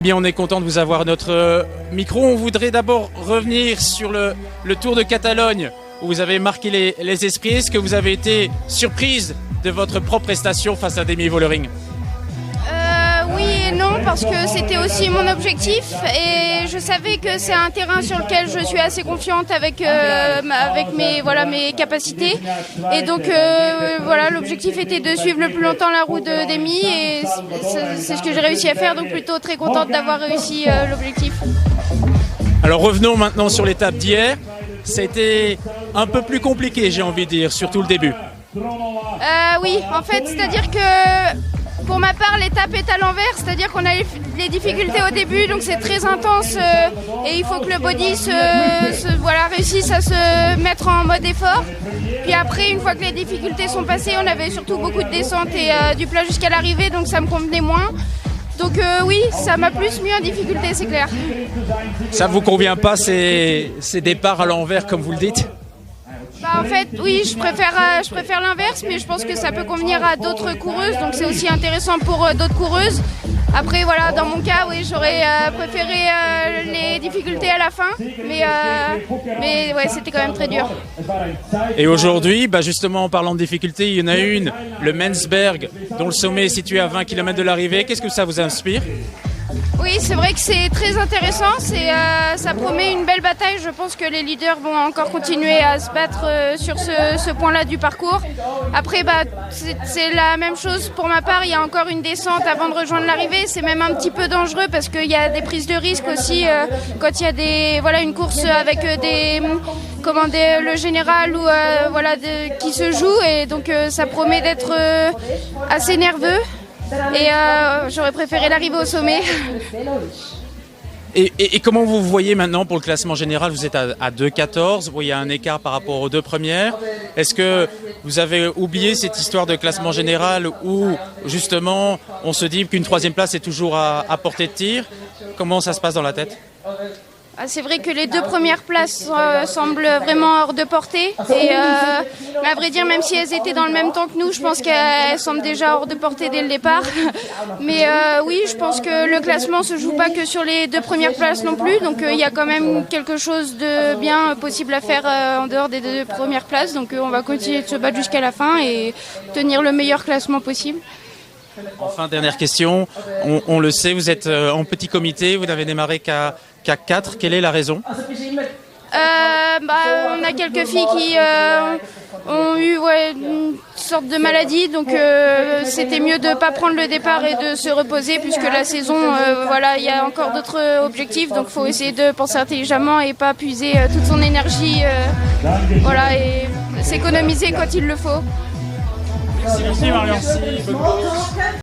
Bien, on est content de vous avoir à notre micro. On voudrait d'abord revenir sur le Tour de Catalogne où vous avez marqué les esprits. Est-ce que vous avez été surprise de votre propre prestation face à Demi Vollering? Oui et non, parce que c'était aussi mon objectif et je savais que c'est un terrain sur lequel je suis assez confiante avec mes capacités. Et donc l'objectif était de suivre le plus longtemps la route de Demi et c'est ce que j'ai réussi à faire, donc plutôt très contente d'avoir réussi l'objectif. Alors revenons maintenant sur l'étape d'hier. Ça a été un peu plus compliqué, j'ai envie de dire, surtout le début. Oui, en fait, c'est-à-dire que pour ma part, l'étape est à l'envers, c'est-à-dire qu'on a les difficultés au début, donc c'est très intense et il faut que le body réussisse à se mettre en mode effort. Puis après, une fois que les difficultés sont passées, on avait surtout beaucoup de descentes et du plat jusqu'à l'arrivée, donc ça me convenait moins. Donc oui, ça m'a plus mis en difficulté, c'est clair. Ça ne vous convient pas ces départs à l'envers, comme vous le dites? En fait, oui, je préfère l'inverse, mais je pense que ça peut convenir à d'autres coureuses, donc c'est aussi intéressant pour d'autres coureuses. Après, voilà, dans mon cas, oui, j'aurais préféré les difficultés à la fin, mais ouais, c'était quand même très dur. Et aujourd'hui, justement, en parlant de difficultés, il y en a une, le Mensberg, dont le sommet est situé à 20 km de l'arrivée. Qu'est-ce que ça vous inspire ? Oui, c'est vrai que c'est très intéressant, ça promet une belle bataille. Je pense que les leaders vont encore continuer à se battre sur ce point-là du parcours. Après, c'est la même chose pour ma part, il y a encore une descente avant de rejoindre l'arrivée. C'est même un petit peu dangereux parce qu'il y a des prises de risque aussi quand il y a une course avec le général ou qui se joue, et donc ça promet d'être assez nerveux. Et j'aurais préféré l'arrivée au sommet. Et comment vous voyez maintenant pour le classement général? Vous êtes à 2,14, il y a un écart par rapport aux deux premières. Est-ce que vous avez oublié cette histoire de classement général où justement on se dit qu'une troisième place est toujours à portée de tir? Comment ça se passe dans la tête? C'est vrai que les deux premières places semblent vraiment hors de portée. Mais à vrai dire, même si elles étaient dans le même temps que nous, je pense qu'elles semblent déjà hors de portée dès le départ. Mais oui, je pense que le classement se joue pas que sur les deux premières places non plus. Donc il y a quand même quelque chose de bien possible à faire en dehors des deux premières places. Donc on va continuer de se battre jusqu'à la fin et tenir le meilleur classement possible. Enfin, dernière question. On le sait, vous êtes en petit comité, vous n'avez démarré qu'à 4. Quelle est la raison? On a quelques filles qui ont eu une sorte de maladie, donc c'était mieux de ne pas prendre le départ et de se reposer, puisque la saison, il y a encore d'autres objectifs, donc il faut essayer de penser intelligemment et pas puiser toute son énergie, et s'économiser quand il le faut. Merci Marion.